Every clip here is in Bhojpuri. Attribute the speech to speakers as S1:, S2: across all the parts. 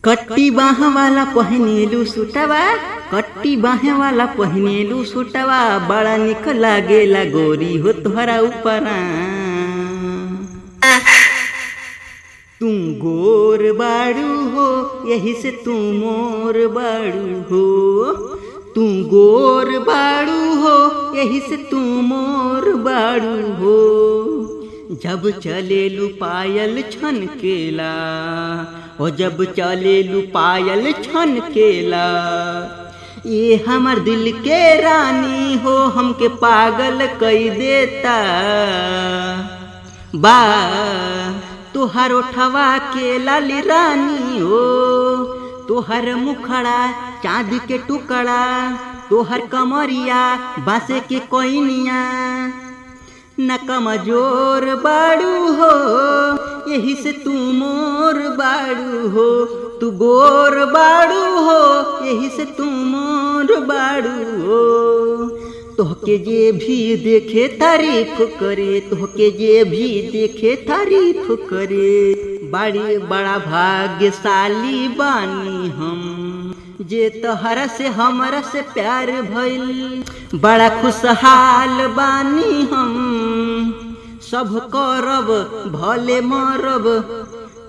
S1: कट्टी बाह वाला पहनेलू सुटवा, कट्टी बाह वाला पहनेलू सुटवा, बड़ा निक लागेला गोरी हो तोहरा ऊपरा। तुम गोर बाड़ू हो यही से तू मोर बाड़ू हो, तुम गोर बाड़ू हो यही से तू मोर बाड़ू हो। जब चलेलू पायल छनकेला, ओ जब चलेलू पायल छनकेला, ये हमर दिल के रानी हो हमके पागल कई देता। बा तुहर ओठवा के लाली रानी हो, तुहर मुखड़ा चांदी के टुकड़ा, तुहर कमरिया बासे के कोइनिया। न कमजोर बाड़ू हो यही से तू मोर बाड़ू हो, तू गोर बाड़ू हो यही से तू मोर बाड़ू हो। तोहके जे भी देखे तारीफ करे, तोहके जे भी देखे तारीफ करे। बड़ी बड़ा भाग्यशाली बानी हम जे तोहरा से हमरा से प्यार भइल, बड़ा खुशहाल बानी हम। सब करब भले मरब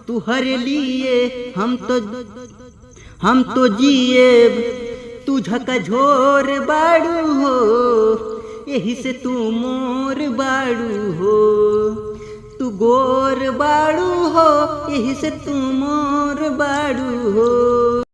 S1: तुहरे लिए, हम तो जिएब तू झकझोर बाड़ू हो यही से तू मोर बाड़ू हो, तू गोर बाड़ू हो यही से तू मोर बाड़ू हो।